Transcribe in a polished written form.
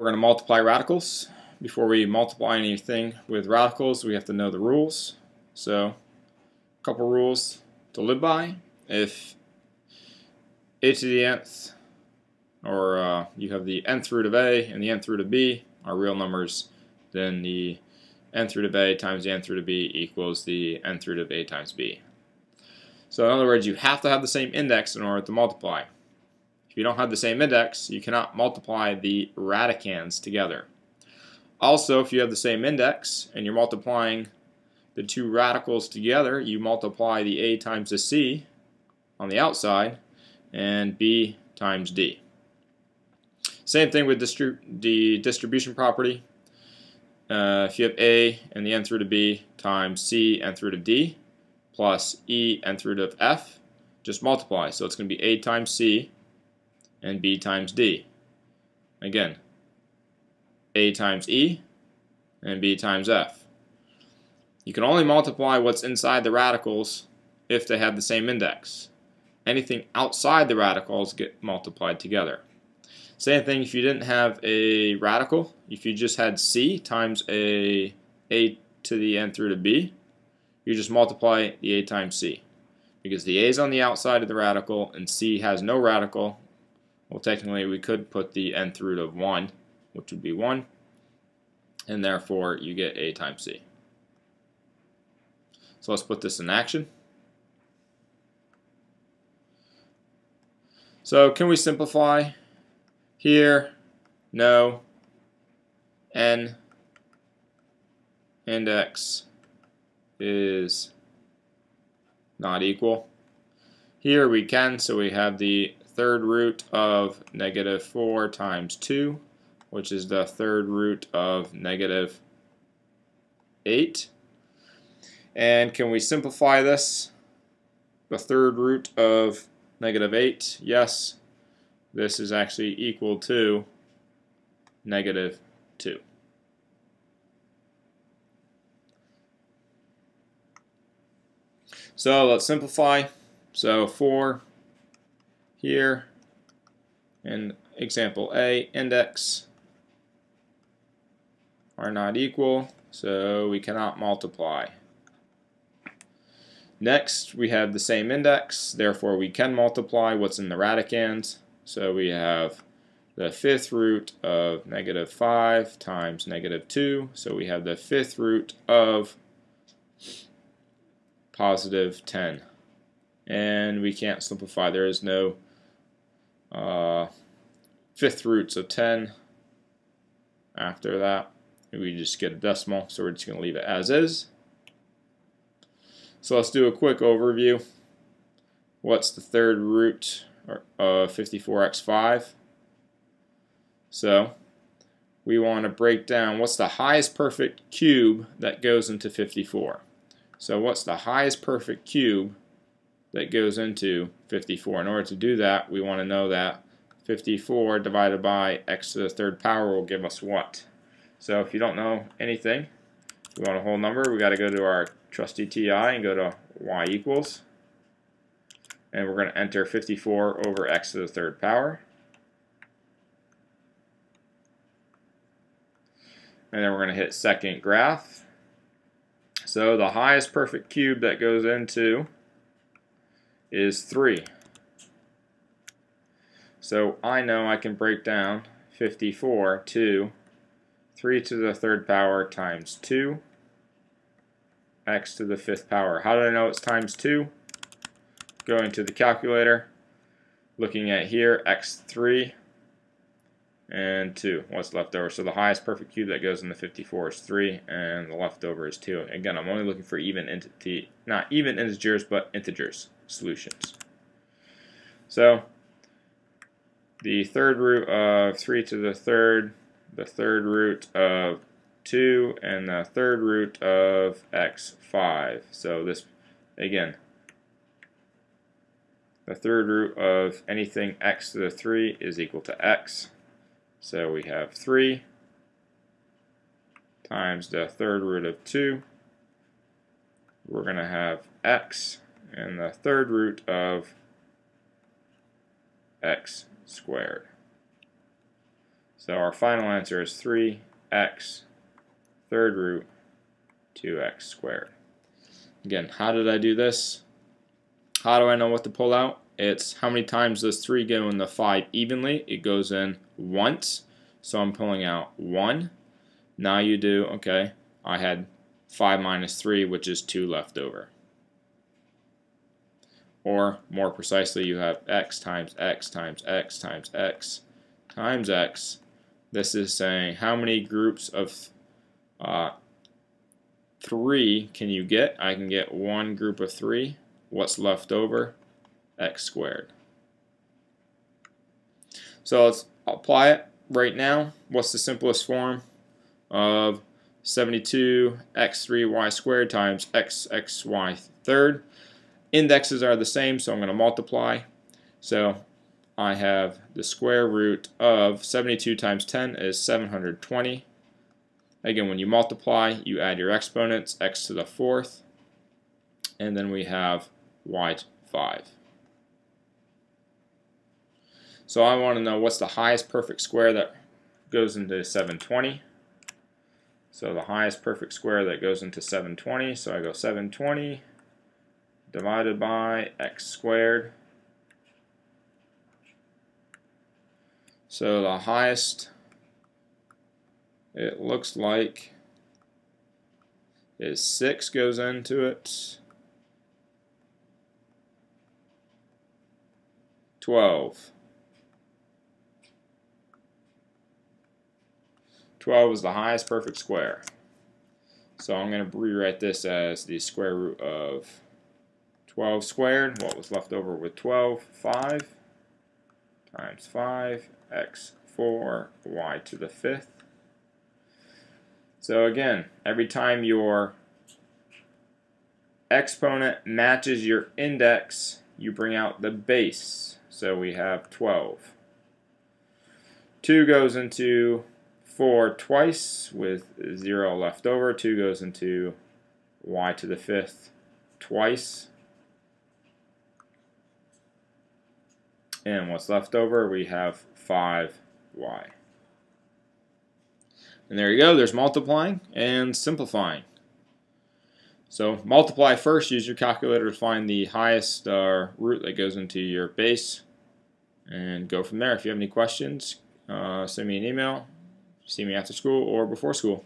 We're going to multiply radicals. Before we multiply anything with radicals, we have to know the rules. So, a couple rules to live by. If a to the nth, or you have the nth root of a and the nth root of b are real numbers, then the nth root of a times the nth root of b equals the nth root of a times b. So in other words, you have to have the same index in order to multiply. If you don't have the same index, you cannot multiply the radicands together. Also, if you have the same index and you're multiplying the two radicals together, you multiply the a times the c on the outside and b times d. Same thing with the distribution property. If you have a and the nth root of b times c nth root of d plus e nth root of f, just multiply. So it's going to be a times c and b times d. Again, a times e and b times f. You can only multiply what's inside the radicals if they have the same index. Anything outside the radicals get multiplied together. Same thing if you didn't have a radical. If you just had c times a to the nth root of b, you just multiply the a times c. Because the a is on the outside of the radical and c has no radical, well, technically we could put the nth root of 1, which would be 1, and therefore you get a times c. So let's put this in action. So can we simplify? Here, no, n index is not equal. Here we can, so we have the third root of negative 4 times 2, which is the third root of negative 8. And can we simplify this? The third root of negative 8, yes. This is actually equal to negative 2. So let's simplify. So 4 here, and example A, index are not equal, so we cannot multiply. Next, we have the same index, therefore we can multiply what's in the radicands. So we have the fifth root of negative 5 times negative 2, so we have the fifth root of positive 10. And we can't simplify, there is no fifth roots of 10 after that. We just get a decimal, so we're just going to leave it as is. So let's do a quick overview. What's the third root of 54x5? So we want to break down what's the highest perfect cube that goes into 54. So what's the highest perfect cube that goes into 54? In order to do that, we want to know that 54 divided by x to the third power will give us what? So if you don't know anything, we want a whole number, we got to go to our trusty TI and go to y equals, and we're going to enter 54 over x to the third power. And then we're going to hit second graph. So the highest perfect cube that goes into is 3. So I know I can break down 54 to 3 to the third power times 2 x to the fifth power. How do I know it's times 2? Going to the calculator, looking at here, x3 and 2. What's left over? So the highest perfect cube that goes into 54 is 3, and the leftover is 2. Again, I'm only looking for not even integers, but integers solutions. So the third root of 3 to the third root of 2, and the third root of x5. So this, again, the third root of anything x to the 3 is equal to x. So we have 3 times the third root of 2. We're going to have x and the third root of x squared. So our final answer is 3x third root 2x squared. Again, how did I do this? How do I know what to pull out? It's how many times does 3 go in the 5 evenly? It goes in once, so I'm pulling out 1. Now you do, okay, I had 5 minus 3, which is 2 left over. Or, more precisely, you have x times x times x times x times x. This is saying how many groups of 3 can you get? I can get one group of 3. What's left over? X squared. So let's apply it right now. What's the simplest form of 72x3y squared times xy third? Indexes are the same, so I'm going to multiply. So I have the square root of 72 times 10 is 720. Again, when you multiply, you add your exponents, x to the 4th, and then we have y to 5. So I want to know what's the highest perfect square that goes into 720. So the highest perfect square that goes into 720, so I go 720 divided by x squared. So the highest, it looks like, is 6 goes into it. 12. 12 is the highest perfect square. So I'm going to rewrite this as the square root of 12 squared. What was left over with 12? 5 times 5, x 4, y to the 5th. So again, every time your exponent matches your index, you bring out the base. So we have 12. 2 goes into 4 twice with 0 left over. 2 goes into y to the 5th twice. And what's left over, we have 5y. And there you go, there's multiplying and simplifying. So multiply first, use your calculator to find the highest root that goes into your base, and go from there. If you have any questions, send me an email, see me after school or before school.